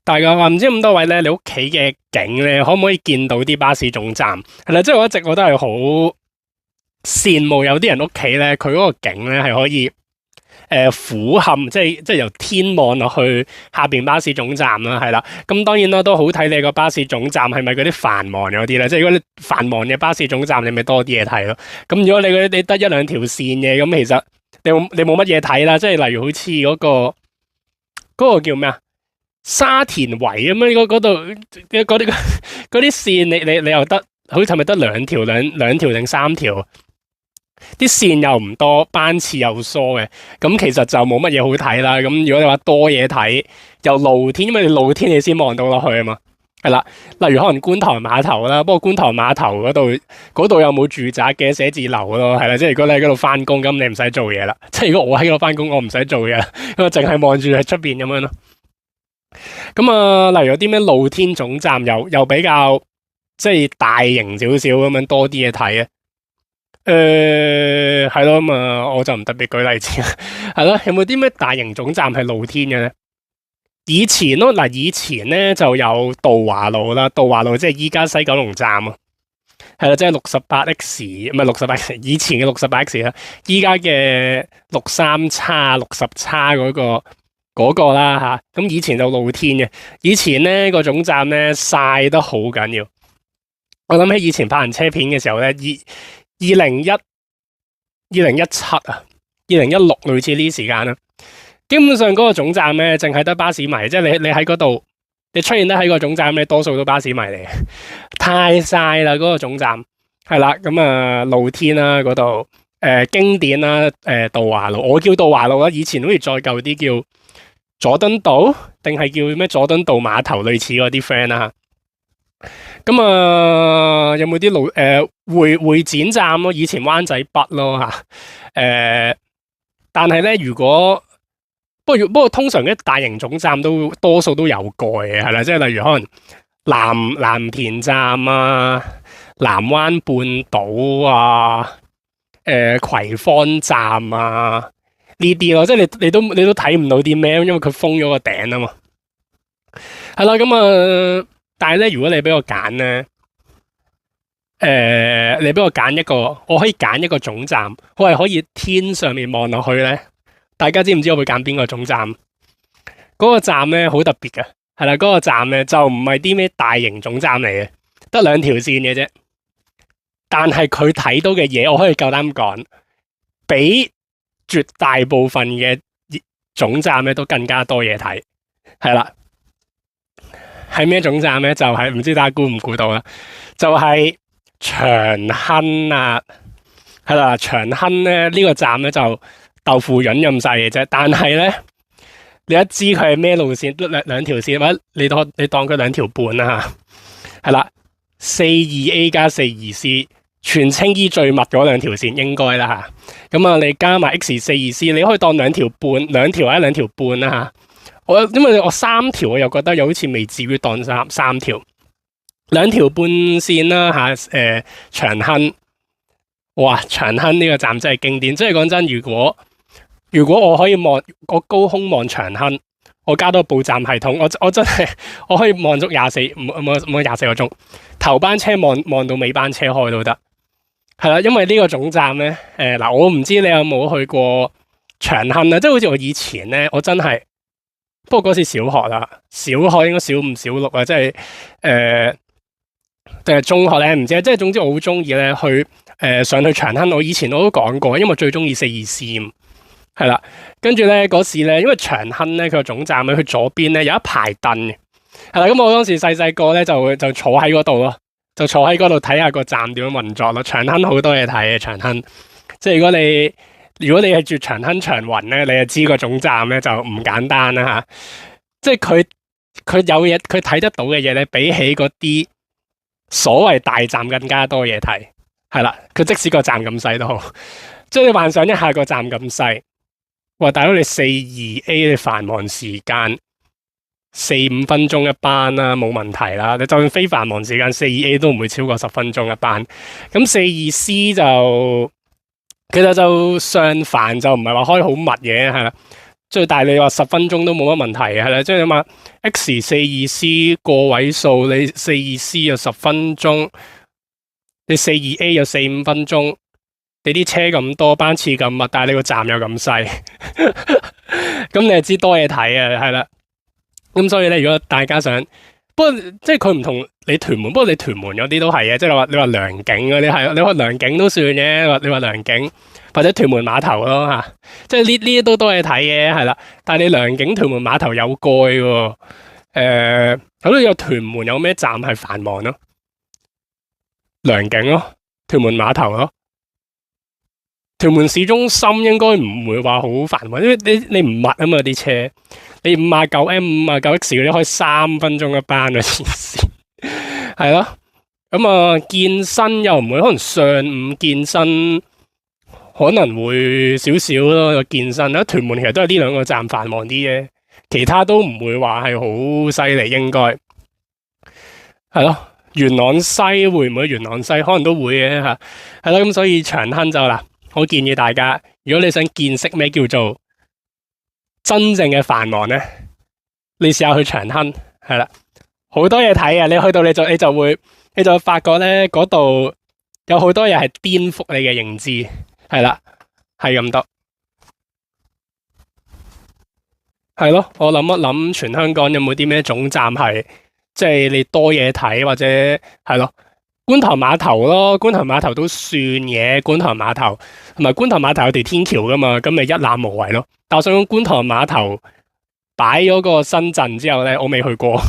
大家話唔知咁多位咧，你屋企嘅景咧，可唔可以見到啲巴士總站？係啦，即係我一直我都係好羨慕有啲人屋企咧，佢嗰個景咧係可以俯瞰，即係由天望落去下邊巴士總站啦，係啦。咁當然啦，都好睇你個巴士總站係咪嗰啲繁忙嗰啲咧？即係如果你繁忙嘅巴士總站，你咪多啲嘢睇咯。咁如果你嗰啲你得一兩條線嘅，咁其實你冇乜嘢睇啦。即係例如好似嗰個叫咩啊？沙田圍咁樣嗰度嗰啲線，你又得，好似係咪得兩條定三條？啲線又唔多，班次又疏嘅，咁其實就冇乜嘢好睇啦。咁如果你話多嘢睇，又露天，因為你露天你先望到落去啊嘛。係啦，例如可能觀塘碼頭啦，不過觀塘碼頭嗰度有冇住宅嘅寫字樓咯，係啦。即係如果你喺嗰度翻工，咁你唔使做嘢啦。即係如果我喺嗰度翻工，我唔使做嘢，我淨係望住喺出邊咁樣咯。咁啊，例如有啲咩露天總站又比較即係大型少少咁樣，多啲嘢睇啊。係咯，咁啊，我就唔特別舉例子啦。係咯，有冇啲咩大型總站係露天嘅咧？以前咯，嗱，以前咧就有渡華路啦，渡華路即係依家西九龍站啊。係啦，即係68X，唔係68X，以前嘅68X啦，依家嘅63X、60X嗰個啦吓。咁以前就露天嘅，以前咧個總站咧曬得好緊要。我諗起以前拍人車片嘅時候咧，2017啊，2016類似呢啲時間啦。基本上嗰個總站咧，淨係得巴士迷，即係你喺嗰度，你出現得喺個總站咧，多數都巴士迷嚟嘅，太晒啦嗰個總站。係啦，咁啊露天啦嗰度，經典啦，渡華路，我叫渡華路啦，以前好似再舊啲叫佐敦道，定係叫咩佐敦道碼頭類似嗰啲 friend 啦。咁啊，有冇啲會展站咯？以前灣仔北咯吓，但係咧，不過通常啲大型總站都多數都有蓋嘅，係啦，即係例如可能藍田站啊、南灣半島啊、葵芳站啊呢啲咯，即係你都睇唔到啲咩，因為佢封咗個頂啊嘛。係啦，咁啊。但係咧，如果你俾我揀咧，你俾我揀一個，我可以揀一個總站，我係可以天上面望落去咧。大家知唔知我會揀邊個總站？嗰個站咧好特別嘅，係啦，嗰個站咧就唔係啲咩大型總站嚟嘅，得兩條線嘅啫。但係佢睇到嘅嘢，我可以夠膽講，比絕大部分嘅總站咧都更加多嘢睇，係啦。係咩總站咧？就係唔知大家估唔估到啦？就係長亨啊，係啦，長亨咧呢個站咧就豆腐潤咁細嘅啫。但係咧，你一知佢係咩路線，兩條線，或者你當佢兩條半啦吓，係啦，42A 加42C，全青衣最密嗰兩條線應該啦吓。咁啊，你加埋 X42C，你可以當兩條半，兩條或者兩條半啦吓。因為我三條，我又覺得又好似未至於當三條，兩條半線啦吓。長亨，哇，長亨呢個站真係經典。即係講真，如果我可以望我高空望長亨，我加多報站系統，我真係我可以望足24個鐘，頭班車望到尾班車開都得。係啦，因為呢個總站咧，嗱，我唔知你有冇去過長亨啊？即係好似我以前咧，我真係。不過嗰時小學啦，小學應該小5、小6啊，即係定係中學咧，唔知。即係總之我好中意咧去上去長亨。我以前我都講過，因為我最中意42C，係啦。跟住咧嗰時咧，因為長亨咧佢個總站咧，佢左邊咧有一排凳嘅，係啦。咁我當時細個咧就坐喺嗰度咯，就坐喺嗰度睇下個站點樣運作咯。長亨好多嘢睇嘅，長亨。即係如果你係住長亨長雲咧，你就知個總站咧就唔簡單啦吓。即係佢有嘢，佢睇得到嘅嘢咧，比起嗰啲所謂大站更加多嘢睇。係啦，佢即使個站咁細都好，即係你幻想一下個站咁細，哇！大佬你42A 你繁忙時間4-5分鐘一班啦，冇問題啦。你就算非繁忙時間42A 都唔會超過10分鐘一班。咁42C 就。其實就上繁就唔係話開好密嘅，係啦，即係但係你話10分鐘都冇乜問題嘅，係啦，即係諗下 X42C 個位數，你42C 有10分鐘，你42A 有4-5分鐘，你啲車咁多，班次咁密，但係你個站又咁細，咁你就知多嘢睇啊，係啦。咁所以咧，如果大家想，不過即係佢唔同你屯門，不過你屯門嗰啲都係嘅，即係你話良景嗰啲係，你話良景都算嘅，你話良景或者屯門碼頭咯嚇，即係呢啲都多嘢睇嘅，係啦。但係你良景屯門碼頭有蓋喎，咁你有屯門有咩站係繁忙咯？良景咯，屯門碼頭咯，屯門市中心應該唔會話好繁忙，因為你唔密啊嘛啲車。你59M、59X 嗰啲開3分鐘一班嘅黐線，係咯。咁啊，健身又唔會，可能上午健身可能會少少咯。健身啦，屯門其實都係呢兩個站繁忙啲嘅，其他都唔會話係好犀利，應該係咯。元朗西會唔會？元朗西可能都會嘅嚇，係咯。咁所以長坑就嗱，我建議大家，如果你想見識咩叫做真正嘅繁忙咧，你試下去長坑，係啦，好多嘢睇啊！你去到你就會發覺咧，嗰度有好多嘢係顛覆你嘅認知，係啦，係咁多，係咯。我諗一諗，全香港有冇啲咩總站係即係你多嘢睇，或者係咯，觀塘碼頭咯，觀塘碼頭都算嘢，觀塘碼頭同埋觀塘碼頭有條天橋噶嘛，咁咪一覽無遺咯。但我想講觀塘碼頭擺咗個新鎮之後咧，我未去過，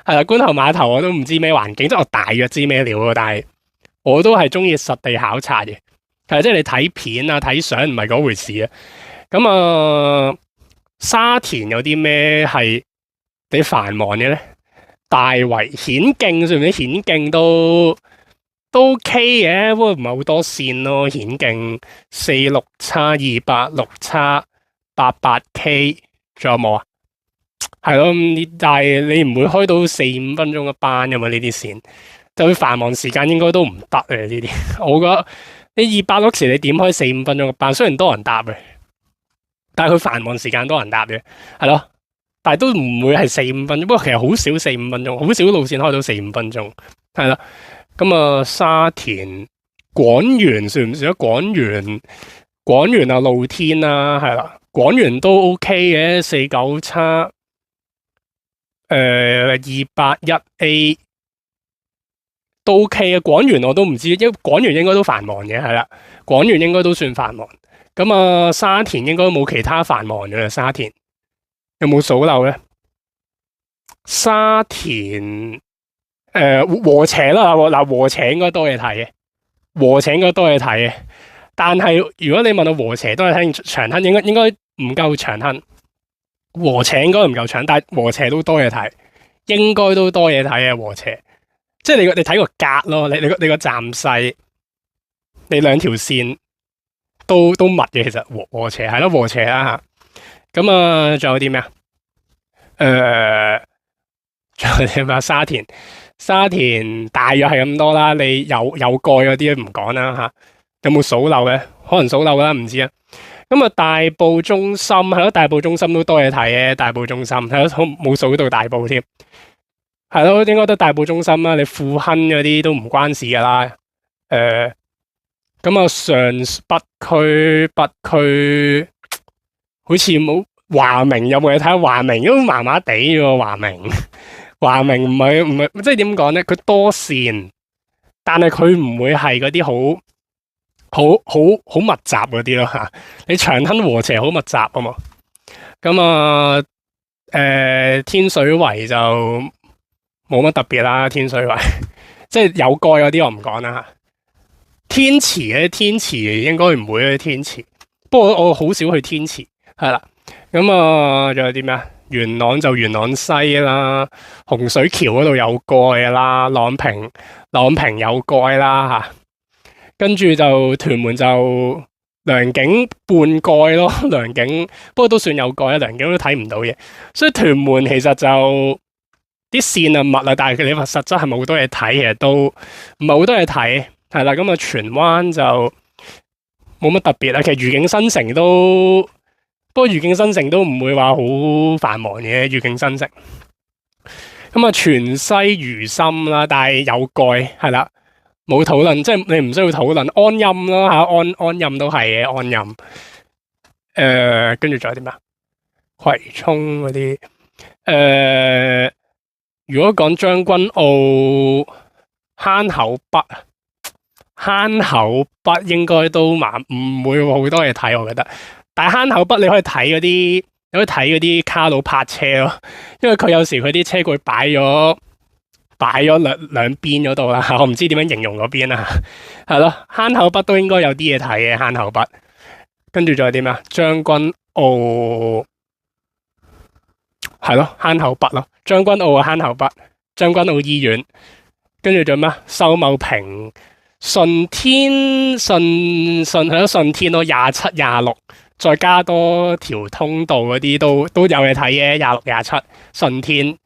係啦，觀塘碼頭我都唔知咩環境，即係我大約知咩料喎，但係我都係中意實地考察嘅，係即係你睇片啊睇相唔係嗰回事啊。咁沙田有啲咩係幾繁忙嘅咧？大圍顯徑算唔算？顯徑都 OK 嘅，不過唔係好多線咯。顯徑46叉286叉88K， 仲有冇啊？係咯，但係你唔會開到4-5分鐘一班噶嘛？呢啲線，就算繁忙時間應該都唔得啊！呢啲，我覺得你286時你點開4-5分鐘一班，雖然多人搭嘅，但係佢繁忙時間多人搭嘅，係咯。但係都唔會係4-5分鐘，不過其實好少4-5分鐘，好少路線開到4-5分鐘，係啦。咁沙田廣園算唔算啊？廣園啊，露天啊，係啦，廣園都 OK 嘅，49叉281A 都 OK 啊。廣園我都唔知，因為廣園應該都繁忙嘅，係啦，廣園應該都算繁忙。咁沙田應該冇其他繁忙嘅啦，沙田。有冇數漏咧？沙田禾輋啦，嗱禾輋應該多嘢睇嘅，禾輋應該多嘢睇嘅。但係如果你問到禾輋多嘢睇，長坑應該唔夠長坑，禾輋應該唔夠長，但係禾輋都多嘢睇，應該都多嘢睇嘅禾輋。即係你睇個格咯，你個站細，你兩條線都密嘅，其實禾輋係咯，禾輋啦嚇。咁仲有啲咩啊？仲有啲咩？沙田大約係咁多啦。你有蓋嗰啲唔講啦嚇。有冇數漏嘅？可能數漏啦，唔知啊。大埔中心係咯，大埔中心都多嘢睇嘅。大埔中心係咯，冇數到大埔添。係咯，應該都大埔中心啦。你富亨嗰啲都唔關事噶啦。上北區好似冇。華明有冇嘢睇？華明都麻麻地喎。華明唔係，即係點講咧？佢多線，但係佢唔會係嗰啲好密集嗰啲咯吓。你長坑禾輋好密集啊嘛。天水圍就冇乜特別啦。天水圍即係有蓋嗰啲我唔講啦吓。天池應該唔會嘅天池，不過我好少去天池，係啦。仲有啲咩啊？元朗就元朗西啦，洪水橋嗰度有蓋啦，朗屏有蓋啦吓，跟住就屯門就良景半蓋咯，良景不過都算有蓋啊，良景都睇唔到嘢，所以屯門其實就啲線密啊，但係你話實質係咪好多嘢睇？其實都唔係好多嘢睇，係啦。荃灣就冇乜特別啦，其實愉景新城都。不不過愉景新城都唔會話好繁忙嘅，愉景新城。咁啊，全西如心啦，但係有蓋係啦，冇討論，即係你唔需要討論安蔭啦嚇，安蔭都係嘅安蔭。跟住仲有啲咩？葵涌嗰啲如果講將軍澳坑口北啊，坑口北應該都唔會好多嘢睇，我覺得。但係坑口北你可以睇嗰啲卡佬泊車咯，因為佢有時佢啲車佢擺咗兩邊嗰度啦，我唔知點樣形容嗰邊啊，係咯，坑口北都應該有啲嘢睇嘅，坑口北。跟住仲有啲咩啊？將軍澳係咯，坑口北咯，將軍澳坑口北，將軍澳醫院。跟住仲有咩？秀茂坪、順天咯，27、26，再加多條通道嗰啲都有嘢睇嘅，26、27，順天。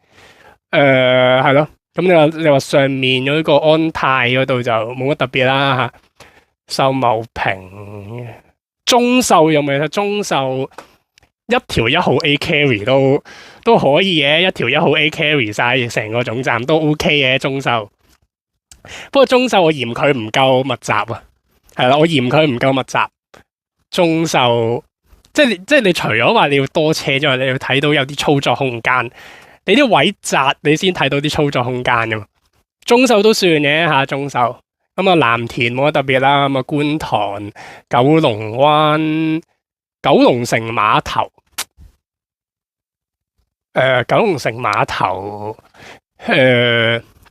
係咯，咁你話上面嗰個安泰嗰度就冇乜特別啦嚇。秀茂坪。中秀有冇睇？中秀一條1號 A carry 都可以嘅，一條1號 A carry 晒成個總站都 OK 嘅中秀。不過中秀我嫌佢唔夠密集啊，係啦，我嫌佢唔夠密集。中秀即係你除咗話你要多車之外，你要睇到有啲操作空間，你啲位窄你先睇到啲操作空間噶嘛。中秀都算嘅嚇，中秀。咁啊，藍田冇乜特別啦。咁啊，觀塘、九龍灣、九龍城碼頭，九龍城碼頭，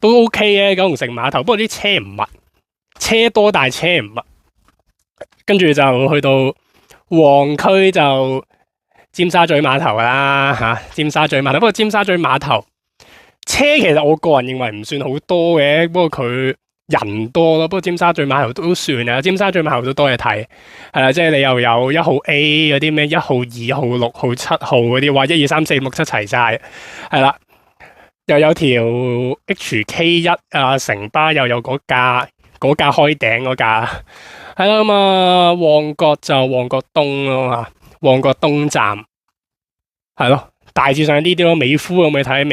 都 OK 嘅。九龍城碼頭，不過啲車唔密，車多但係車唔密。跟住就去到旺區就尖沙咀碼頭啦嚇，尖沙咀碼頭。不過尖沙咀碼頭車其實我個人認為唔算好多嘅，不過佢人多咯，不過尖沙咀碼頭都算啊，尖沙咀碼頭都多嘢睇，係啦，即係你又有1號 A 嗰啲咩1號、2號、6號、7號嗰啲，話1、2、3、4、5、6、7齊晒，係啦，又有條 HK1啊，城巴又有嗰架開頂嗰架，係啦，咁啊，旺角就旺角東咯嘛，旺角東站，係咯，大致上呢啲咯，美孚有冇睇？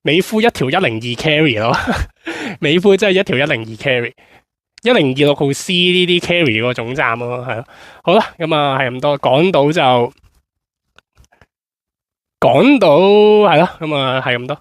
美孚一條102 carry 咯，美孚真係一條102 carry，1026號 C 呢啲 carry 個總站咯，係咯。好啦，咁啊係咁多，港島係咯，咁啊係咁多。